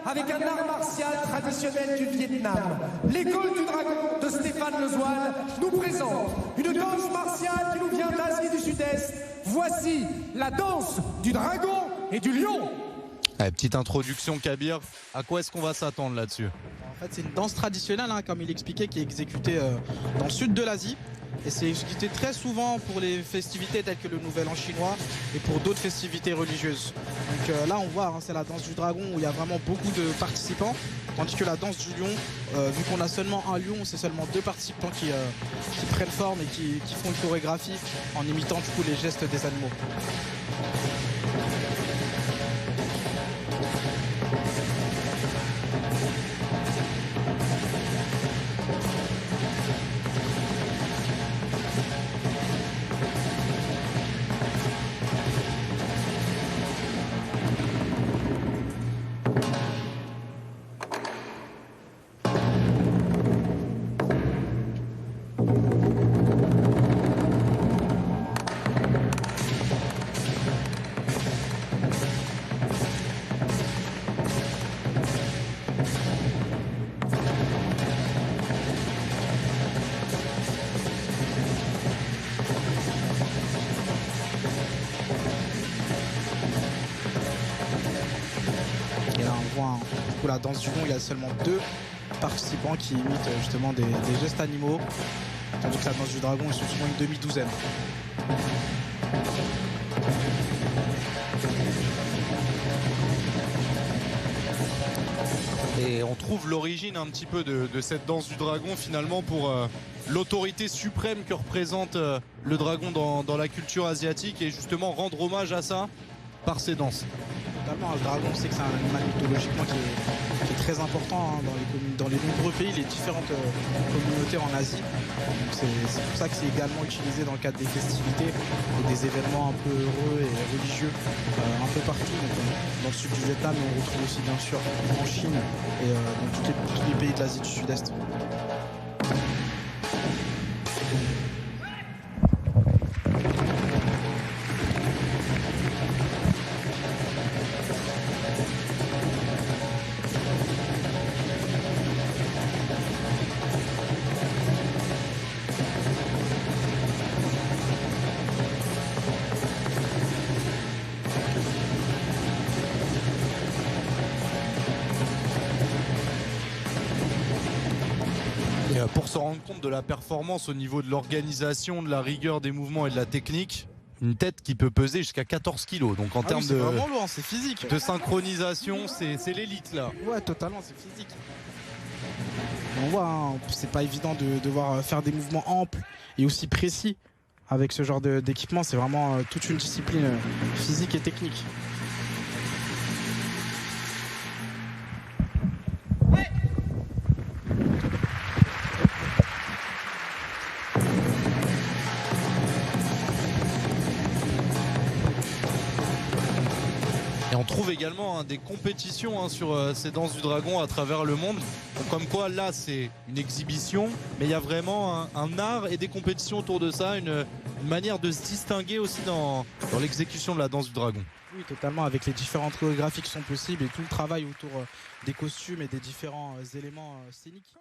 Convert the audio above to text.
avec un art martial traditionnel du Vietnam. L'école du dragon de Stéphane Lezoil nous présente une danse martiale qui nous vient d'Asie du Sud-Est. Voici la danse du dragon et du lion. Allez, petite introduction, Kabir. À quoi est-ce qu'on va s'attendre là-dessus? En fait, c'est une danse traditionnelle, comme il expliquait, qui est exécutée dans le sud de l'Asie. Et c'est exécuté très souvent pour les festivités telles que le Nouvel An chinois et pour d'autres festivités religieuses. Donc là, on voit, c'est la danse du dragon où il y a vraiment beaucoup de participants. Tandis que la danse du lion, vu qu'on a seulement un lion, c'est seulement 2 participants qui prennent forme et qui font une chorégraphie en imitant du coup les gestes des animaux. Et là on voit du coup la danse du lion, il y a seulement 2 participants qui imitent justement des gestes animaux, tandis que la danse du dragon ils sont souvent une demi-douzaine. Et on trouve l'origine un petit peu de cette danse du dragon finalement pour l'autorité suprême que représente le dragon dans la culture asiatique et justement rendre hommage à ça par ses danses. Totalement, le dragon, on sait que c'est un animal mythologiquement qui est très important dans les nombreux pays, les différentes communautés en Asie. C'est pour ça que c'est également utilisé dans le cadre des festivités et des événements un peu heureux et religieux un peu partout. Donc, dans le sud du Vietnam, mais on retrouve aussi bien sûr en Chine et dans tous les pays de l'Asie du Sud-Est. Et pour se rendre compte de la performance au niveau de l'organisation, de la rigueur des mouvements et de la technique, une tête qui peut peser jusqu'à 14 kilos. Donc en termes c'est vraiment lourd, c'est physique. de synchronisation, c'est l'élite là. Ouais, totalement, c'est physique. On voit, c'est pas évident de devoir faire des mouvements amples et aussi précis avec ce genre d'équipement. C'est vraiment toute une discipline physique et technique. Et on trouve également des compétitions sur ces danses du dragon à travers le monde. Donc, comme quoi là c'est une exhibition, mais il y a vraiment un art et des compétitions autour de ça, une manière de se distinguer aussi dans l'exécution de la danse du dragon. Oui, totalement, avec les différentes chorégraphies qui sont possibles et tout le travail autour des costumes et des différents éléments scéniques.